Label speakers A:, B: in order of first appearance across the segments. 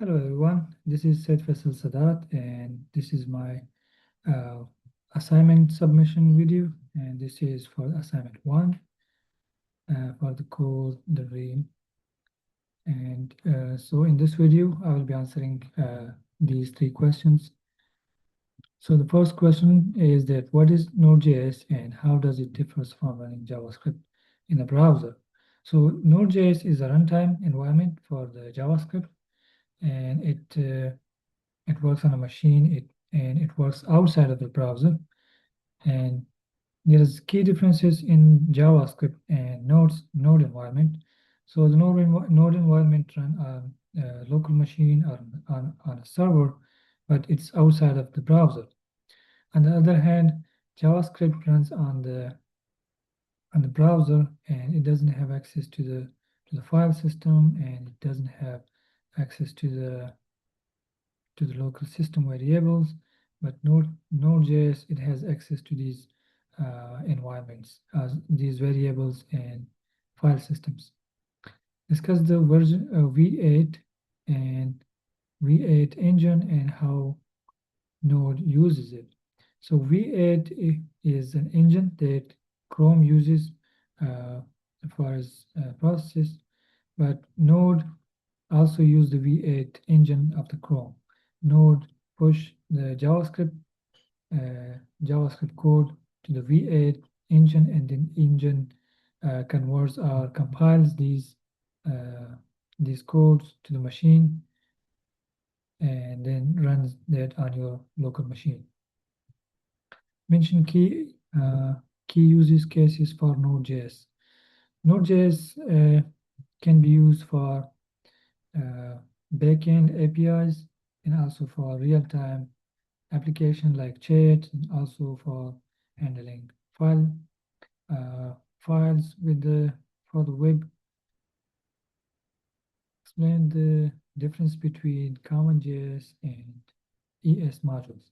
A: Hello everyone, this is Said Faisal Sadat and this is my uh, assignment submission video, and this is for assignment 1 for the course The Dream. And so in this video I will be answering these 3 questions. So the first question is that what is Node.js and how does it differ from running JavaScript in a browser? So Node.js is a runtime environment for the JavaScript, and it works on a machine, and it works outside of the browser. And there is key differences in JavaScript and Node environment. So the Node environment run on a local machine or on a server, but it's outside of the browser. On the other hand, JavaScript runs on the browser, and it doesn't have access to the file system, and it doesn't have access to the local system variables. But Node.js, it has access to these environments, these variables and file systems. Discuss the version V8 and V8 engine and how Node uses it. So V8 is an engine that Chrome uses for its processes, but Node also use the V8 engine of the Chrome. Node push the JavaScript code to the V8 engine, and then engine converts or compiles these codes to the machine and then runs that on your local machine. Mention key use cases for Node.js. Node.js can be used for backend APIs and also for real-time application like chat, and also for handling files for the web. Explain the difference between CommonJS and ES modules.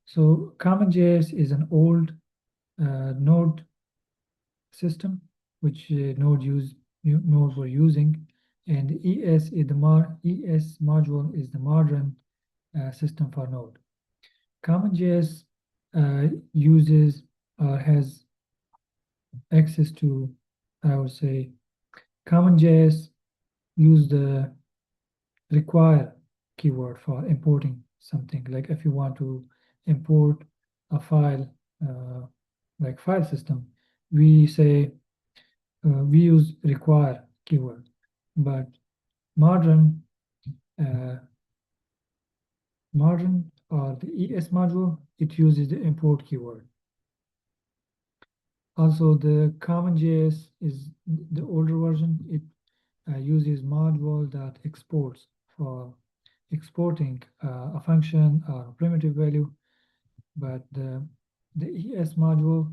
A: So CommonJS is an old Node system which Node were using, and ES module is the modern system for Node. CommonJS uses or has access to, I would say, CommonJS use the require keyword for importing something. Like if you want to import a file, like file system, we say we use require keyword. But modern or the ES module, it uses the import keyword. Also, the CommonJS is the older version. It uses module that exports for exporting a function or a primitive value, but the ES module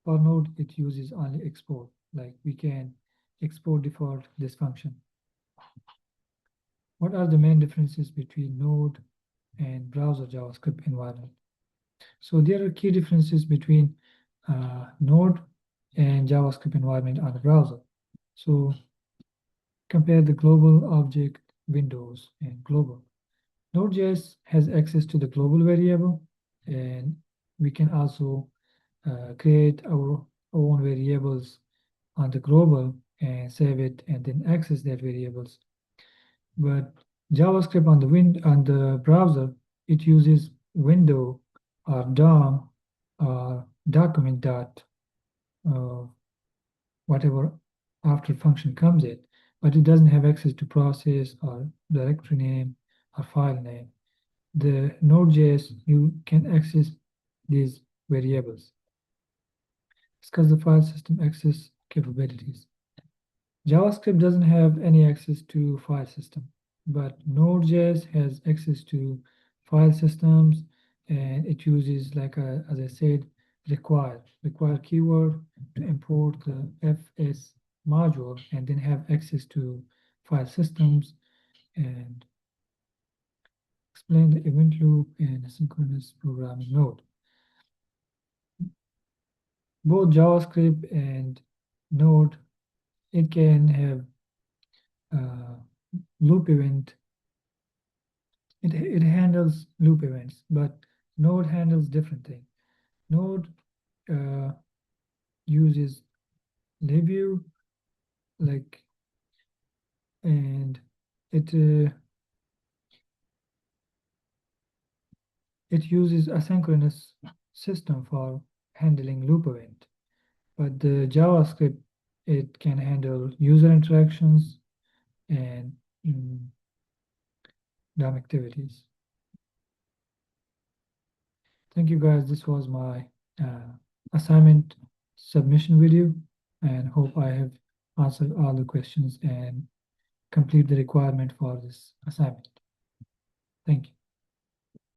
A: for Node, it uses only export. Like we can export default this function. What are the main differences between Node and browser JavaScript environment? So there are key differences between Node and JavaScript environment on the browser. So compare the global object windows and global. Node.js has access to the global variable, and we can also create our own variables on the global and save it and then access that variables. But JavaScript on the browser, it uses window or DOM or document dot whatever after function comes in, but it doesn't have access to process or directory name or file name. The Node.js, you can access these variables. Discuss the file system access capabilities. JavaScript doesn't have any access to file system, but Node.js has access to file systems, and it uses, like as I said, require keyword to import the FS module and then have access to file systems, and explain the event loop and asynchronous programming node. Both JavaScript and Node, it can have loop event it handles loop events, but Node handles different thing. Node uses Libu, like, and it it uses asynchronous system for handling loop event. But the JavaScript, it can handle user interactions and DOM activities. Thank you guys. This was my assignment submission video, and hope I have answered all the questions and complete the requirement for this assignment. Thank you.